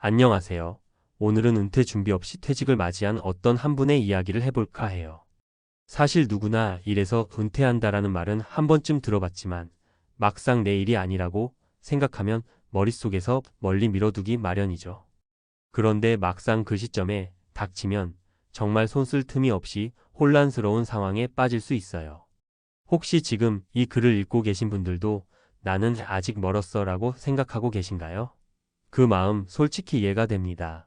안녕하세요. 오늘은 은퇴 준비 없이 퇴직을 맞이한 어떤 한 분의 이야기를 해볼까 해요. 사실 누구나 이래서 은퇴한다라는 말은 한 번쯤 들어봤지만 막상 내 일이 아니라고 생각하면 머릿속에서 멀리 밀어두기 마련이죠. 그런데 막상 그 시점에 닥치면 정말 손쓸 틈이 없이 혼란스러운 상황에 빠질 수 있어요. 혹시 지금 이 글을 읽고 계신 분들도 나는 아직 멀었어 라고 생각하고 계신가요? 그 마음 솔직히 이해가 됩니다.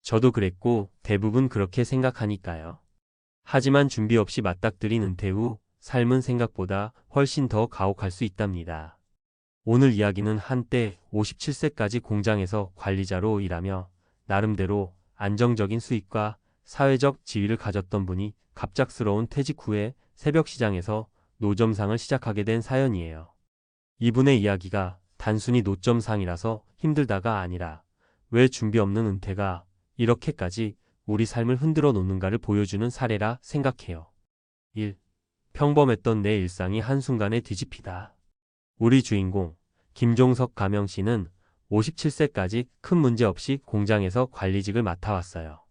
저도 그랬고 대부분 그렇게 생각하니까요. 하지만 준비 없이 맞닥뜨린 은퇴 후 삶은 생각보다 훨씬 더 가혹할 수 있답니다. 오늘 이야기는 한때 57세까지 공장에서 관리자로 일하며 나름대로 안정적인 수입과 사회적 지위를 가졌던 분이 갑작스러운 퇴직 후에 새벽 시장에서 노점상을 시작하게 된 사연이에요. 이분의 이야기가 단순히 노점상이라서 힘들다가 아니라 왜 준비 없는 은퇴가 이렇게까지 우리 삶을 흔들어 놓는가를 보여주는 사례라 생각해요. 1. 평범했던 내 일상이 한순간에 뒤집히다. 우리 주인공 김종석 가명 씨는 57세까지 큰 문제 없이 공장에서 관리직을 맡아왔어요.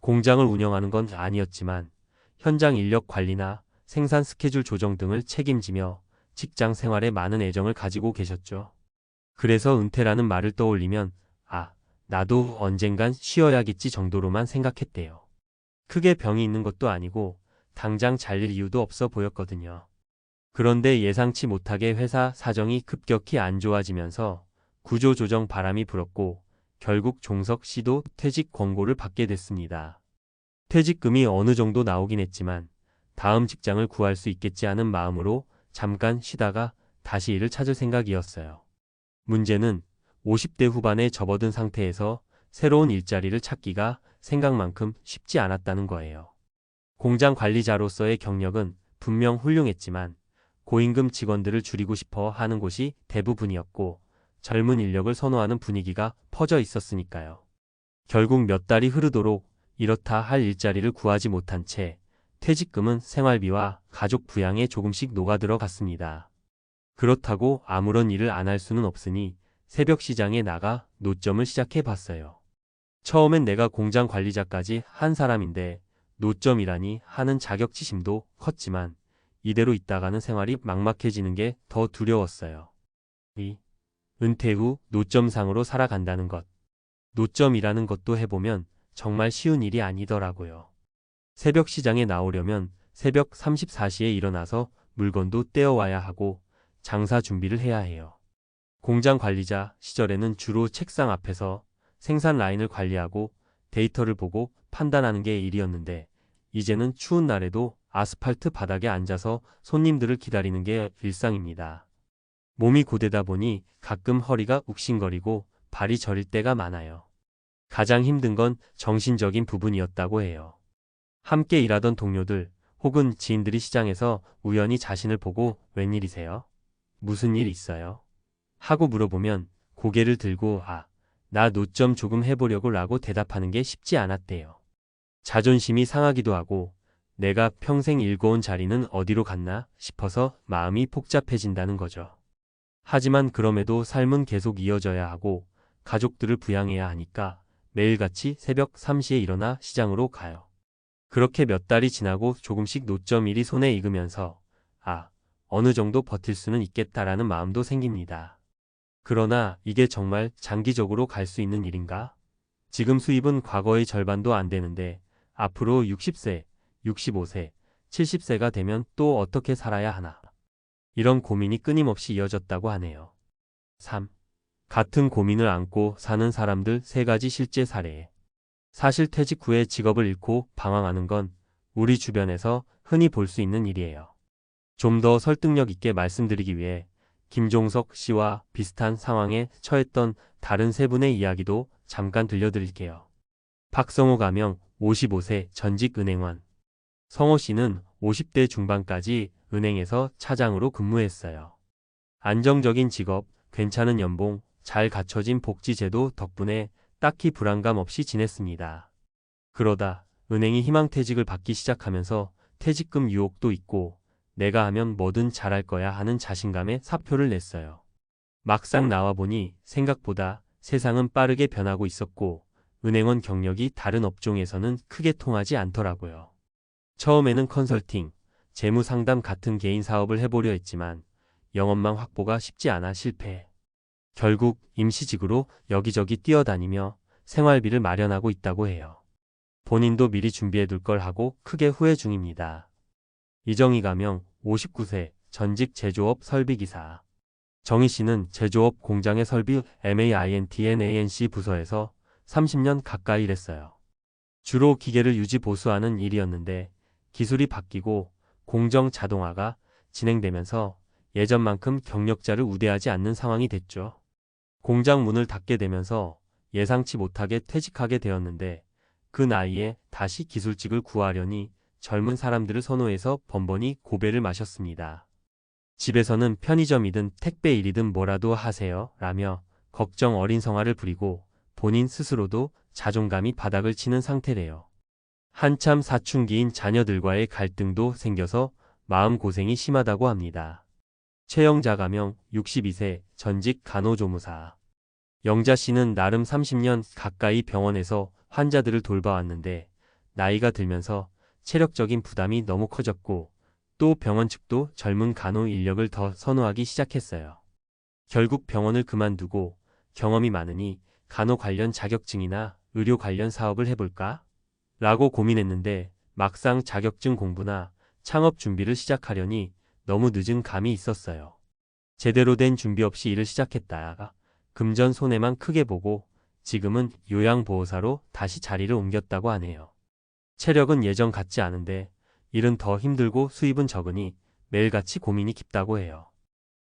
공장을 운영하는 건 아니었지만 현장 인력 관리나 생산 스케줄 조정 등을 책임지며 직장 생활에 많은 애정을 가지고 계셨죠. 그래서 은퇴라는 말을 떠올리면 나도 언젠간 쉬어야겠지 정도로만 생각했대요. 크게 병이 있는 것도 아니고 당장 잘릴 이유도 없어 보였거든요. 그런데 예상치 못하게 회사 사정이 급격히 안 좋아지면서 구조조정 바람이 불었고 결국 종석 씨도 퇴직 권고를 받게 됐습니다. 퇴직금이 어느 정도 나오긴 했지만 다음 직장을 구할 수 있겠지 하는 마음으로 잠깐 쉬다가 다시 일을 찾을 생각이었어요. 문제는 50대 후반에 접어든 상태에서 새로운 일자리를 찾기가 생각만큼 쉽지 않았다는 거예요. 공장 관리자로서의 경력은 분명 훌륭했지만 고임금 직원들을 줄이고 싶어 하는 곳이 대부분이었고 젊은 인력을 선호하는 분위기가 퍼져 있었으니까요. 결국 몇 달이 흐르도록 이렇다 할 일자리를 구하지 못한 채 퇴직금은 생활비와 가족 부양에 조금씩 녹아들어 갔습니다. 그렇다고 아무런 일을 안 할 수는 없으니 새벽 시장에 나가 노점을 시작해 봤어요. 처음엔 내가 공장 관리자까지 한 사람인데 노점이라니 하는 자격지심도 컸지만 이대로 있다가는 생활이 막막해지는 게 더 두려웠어요. 은퇴 후 노점상으로 살아간다는 것. 노점이라는 것도 해보면 정말 쉬운 일이 아니더라고요. 새벽 시장에 나오려면 새벽 34시에 일어나서 물건도 떼어와야 하고 장사 준비를 해야 해요. 공장 관리자 시절에는 주로 책상 앞에서 생산 라인을 관리하고 데이터를 보고 판단하는 게 일이었는데 이제는 추운 날에도 아스팔트 바닥에 앉아서 손님들을 기다리는 게 일상입니다. 몸이 고되다 보니 가끔 허리가 욱신거리고 발이 저릴 때가 많아요. 가장 힘든 건 정신적인 부분이었다고 해요. 함께 일하던 동료들 혹은 지인들이 시장에서 우연히 자신을 보고 웬일이세요? 무슨 일 있어요? 하고 물어보면 고개를 들고 나 노점 조금 해보려고 라고 대답하는 게 쉽지 않았대요. 자존심이 상하기도 하고 내가 평생 일궈온 자리는 어디로 갔나 싶어서 마음이 복잡해진다는 거죠. 하지만 그럼에도 삶은 계속 이어져야 하고 가족들을 부양해야 하니까 매일같이 새벽 3시에 일어나 시장으로 가요. 그렇게 몇 달이 지나고 조금씩 노점 일이 손에 익으면서 어느 정도 버틸 수는 있겠다라는 마음도 생깁니다. 그러나 이게 정말 장기적으로 갈 수 있는 일인가? 지금 수입은 과거의 절반도 안 되는데 앞으로 60세, 65세, 70세가 되면 또 어떻게 살아야 하나? 이런 고민이 끊임없이 이어졌다고 하네요. 3. 같은 고민을 안고 사는 사람들 3가지 실제 사례. 사실 퇴직 후에 직업을 잃고 방황하는 건 우리 주변에서 흔히 볼 수 있는 일이에요. 좀 더 설득력 있게 말씀드리기 위해 김종석 씨와 비슷한 상황에 처했던 다른 3분의 이야기도 잠깐 들려드릴게요. 박성호 가명 55세 전직 은행원. 성호 씨는 50대 중반까지 은행에서 차장으로 근무했어요. 안정적인 직업, 괜찮은 연봉, 잘 갖춰진 복지제도 덕분에 딱히 불안감 없이 지냈습니다. 그러다 은행이 희망퇴직을 받기 시작하면서 퇴직금 유혹도 있고 내가 하면 뭐든 잘할 거야 하는 자신감에 사표를 냈어요. 막상 나와보니 생각보다 세상은 빠르게 변하고 있었고 은행원 경력이 다른 업종에서는 크게 통하지 않더라고요. 처음에는 컨설팅, 재무 상담 같은 개인 사업을 해보려 했지만 영업망 확보가 쉽지 않아 실패. 결국 임시직으로 여기저기 뛰어다니며 생활비를 마련하고 있다고 해요. 본인도 미리 준비해둘 걸 하고 크게 후회 중입니다. 이정희 가명 59세 전직 제조업 설비기사. 정희 씨는 제조업 공장의 설비 maintenance 부서에서 30년 가까이 일했어요. 주로 기계를 유지 보수하는 일이었는데 기술이 바뀌고 공정 자동화가 진행되면서 예전만큼 경력자를 우대하지 않는 상황이 됐죠. 공장 문을 닫게 되면서 예상치 못하게 퇴직하게 되었는데 그 나이에 다시 기술직을 구하려니 젊은 사람들을 선호해서 번번이 고배를 마셨습니다. 집에서는 편의점이든 택배 일이든 뭐라도 하세요 라며 걱정 어린 성화를 부리고 본인 스스로도 자존감이 바닥을 치는 상태래요. 한참 사춘기인 자녀들과의 갈등도 생겨서 마음고생이 심하다고 합니다. 최영자 가명 62세 전직 간호조무사. 영자 씨는 나름 30년 가까이 병원에서 환자들을 돌봐왔는데 나이가 들면서 체력적인 부담이 너무 커졌고 또 병원 측도 젊은 간호 인력을 더 선호하기 시작했어요. 결국 병원을 그만두고 경험이 많으니 간호 관련 자격증이나 의료 관련 사업을 해볼까? 라고 고민했는데 막상 자격증 공부나 창업 준비를 시작하려니 너무 늦은 감이 있었어요. 제대로 된 준비 없이 일을 시작했다가 금전 손해만 크게 보고 지금은 요양보호사로 다시 자리를 옮겼다고 하네요. 체력은 예전 같지 않은데 일은 더 힘들고 수입은 적으니 매일같이 고민이 깊다고 해요.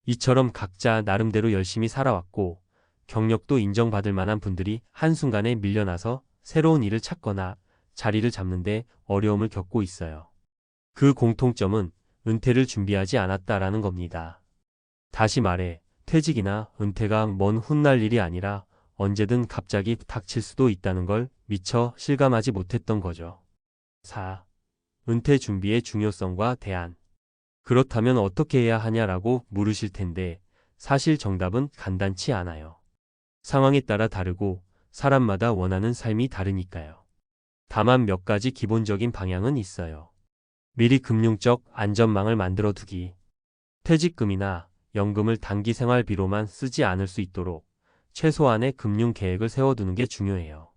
이처럼 각자 나름대로 열심히 살아왔고 경력도 인정받을 만한 분들이 한순간에 밀려나서 새로운 일을 찾거나 자리를 잡는데 어려움을 겪고 있어요. 그 공통점은 은퇴를 준비하지 않았다라는 겁니다. 다시 말해 퇴직이나 은퇴가 먼 훗날 일이 아니라 언제든 갑자기 닥칠 수도 있다는 걸 미처 실감하지 못했던 거죠. 4. 은퇴 준비의 중요성과 대안. 그렇다면 어떻게 해야 하냐라고 물으실 텐데 사실 정답은 간단치 않아요. 상황에 따라 다르고 사람마다 원하는 삶이 다르니까요. 다만 몇 가지 기본적인 방향은 있어요. 미리 금융적 안전망을 만들어 두기. 퇴직금이나 연금을 단기 생활비로만 쓰지 않을 수 있도록 최소한의 금융 계획을 세워두는 게 중요해요.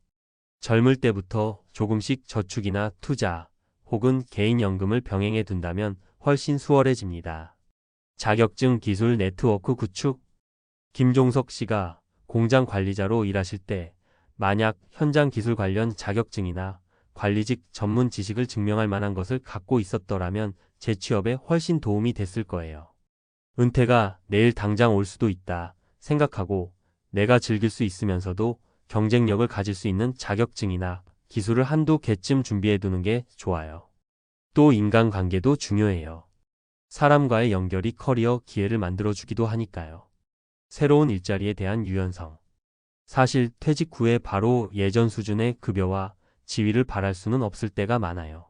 젊을 때부터 조금씩 저축이나 투자 혹은 개인연금을 병행해 둔다면 훨씬 수월해집니다. 자격증 기술 네트워크 구축. 김종석 씨가 공장 관리자로 일하실 때 만약 현장 기술 관련 자격증이나 관리직 전문 지식을 증명할 만한 것을 갖고 있었더라면 재취업에 훨씬 도움이 됐을 거예요. 은퇴가 내일 당장 올 수도 있다 생각하고 내가 즐길 수 있으면서도 경쟁력을 가질 수 있는 자격증이나 기술을 한두 개쯤 준비해 두는 게 좋아요. 또 인간관계도 중요해요. 사람과의 연결이 커리어 기회를 만들어주기도 하니까요. 새로운 일자리에 대한 유연성. 사실 퇴직 후에 바로 예전 수준의 급여와 지위를 바랄 수는 없을 때가 많아요.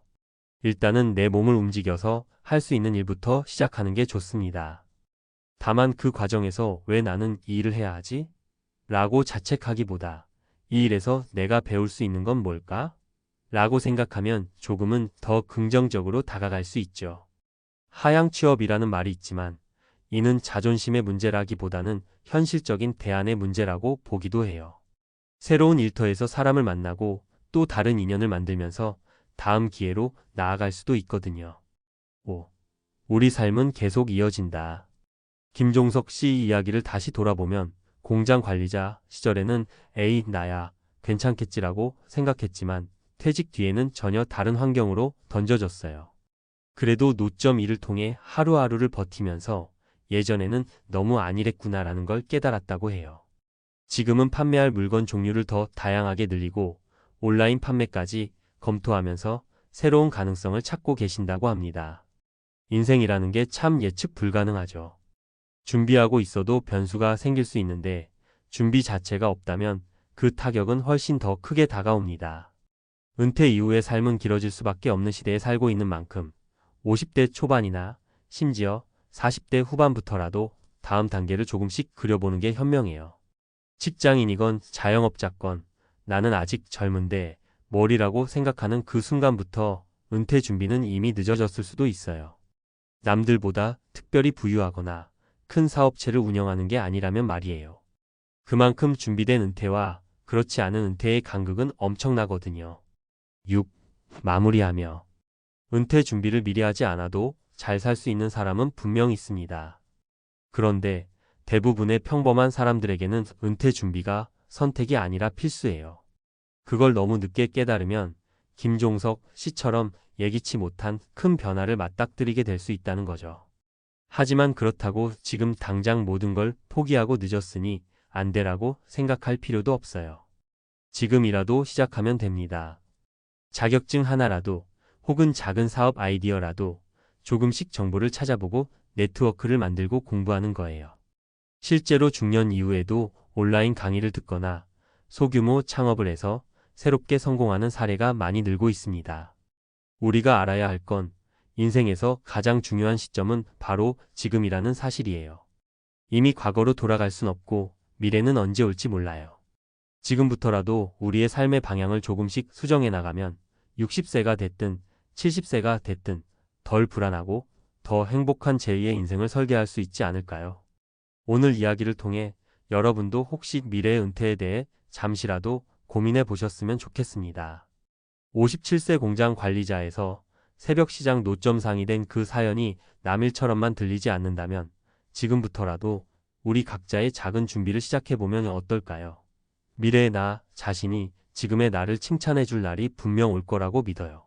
일단은 내 몸을 움직여서 할 수 있는 일부터 시작하는 게 좋습니다. 다만 그 과정에서 왜 나는 이 일을 해야 하지? 라고 자책하기보다 이 일에서 내가 배울 수 있는 건 뭘까? 라고 생각하면 조금은 더 긍정적으로 다가갈 수 있죠. 하향 취업이라는 말이 있지만 이는 자존심의 문제라기보다는 현실적인 대안의 문제라고 보기도 해요. 새로운 일터에서 사람을 만나고 또 다른 인연을 만들면서 다음 기회로 나아갈 수도 있거든요. 5. 우리 삶은 계속 이어진다. 김종석 씨 이야기를 다시 돌아보면 공장 관리자 시절에는 에이 나야 괜찮겠지라고 생각했지만 퇴직 뒤에는 전혀 다른 환경으로 던져졌어요. 그래도 노점 일을 통해 하루하루를 버티면서 예전에는 너무 안일했구나라는 걸 깨달았다고 해요. 지금은 판매할 물건 종류를 더 다양하게 늘리고 온라인 판매까지 검토하면서 새로운 가능성을 찾고 계신다고 합니다. 인생이라는 게 참 예측 불가능하죠. 준비하고 있어도 변수가 생길 수 있는데 준비 자체가 없다면 그 타격은 훨씬 더 크게 다가옵니다. 은퇴 이후의 삶은 길어질 수밖에 없는 시대에 살고 있는 만큼 50대 초반이나 심지어 40대 후반부터라도 다음 단계를 조금씩 그려보는 게 현명해요. 직장인이건 자영업자건 나는 아직 젊은데 뭘이라고 생각하는 그 순간부터 은퇴 준비는 이미 늦어졌을 수도 있어요. 남들보다 특별히 부유하거나 큰 사업체를 운영하는 게 아니라면 말이에요. 그만큼 준비된 은퇴와 그렇지 않은 은퇴의 간극은 엄청나거든요. 6. 마무리하며 은퇴 준비를 미리 하지 않아도 잘 살 수 있는 사람은 분명 있습니다. 그런데 대부분의 평범한 사람들에게는 은퇴 준비가 선택이 아니라 필수예요. 그걸 너무 늦게 깨달으면 김종석 씨처럼 예기치 못한 큰 변화를 맞닥뜨리게 될 수 있다는 거죠. 하지만 그렇다고 지금 당장 모든 걸 포기하고 늦었으니 안 되라고 생각할 필요도 없어요. 지금이라도 시작하면 됩니다. 자격증 하나라도 혹은 작은 사업 아이디어라도 조금씩 정보를 찾아보고 네트워크를 만들고 공부하는 거예요. 실제로 중년 이후에도 온라인 강의를 듣거나 소규모 창업을 해서 새롭게 성공하는 사례가 많이 늘고 있습니다. 우리가 알아야 할 건 인생에서 가장 중요한 시점은 바로 지금이라는 사실이에요. 이미 과거로 돌아갈 순 없고 미래는 언제 올지 몰라요. 지금부터라도 우리의 삶의 방향을 조금씩 수정해 나가면 60세가 됐든 70세가 됐든 덜 불안하고 더 행복한 제2의 인생을 설계할 수 있지 않을까요? 오늘 이야기를 통해 여러분도 혹시 미래의 은퇴에 대해 잠시라도 고민해 보셨으면 좋겠습니다. 57세 공장 관리자에서 새벽 시장 노점상이 된 그 사연이 남일처럼만 들리지 않는다면 지금부터라도 우리 각자의 작은 준비를 시작해보면 어떨까요? 미래의 나 자신이 지금의 나를 칭찬해 줄 날이 분명 올 거라고 믿어요.